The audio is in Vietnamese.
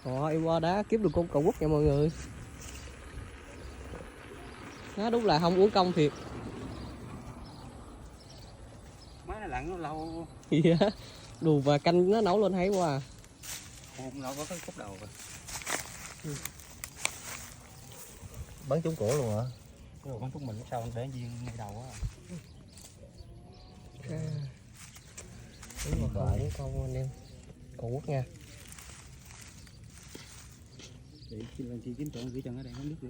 Rồi qua đá kiếm được con cầu quất nha mọi người. Nó đúng là không uổng công thiệt. Máy nó lặn nó lâu. Gì á? Đùa và canh nó nấu lên hay quá à. Không lâu có cái khúc đầu rồi. Bắn trúng cổ luôn hả? Rồi con thúc mình sao anh để viên ngay đầu á. Đúng rồi, không uổng công anh em. Cầu quất nha. Để kiếm chỗ gửi chân ở đây không biết được.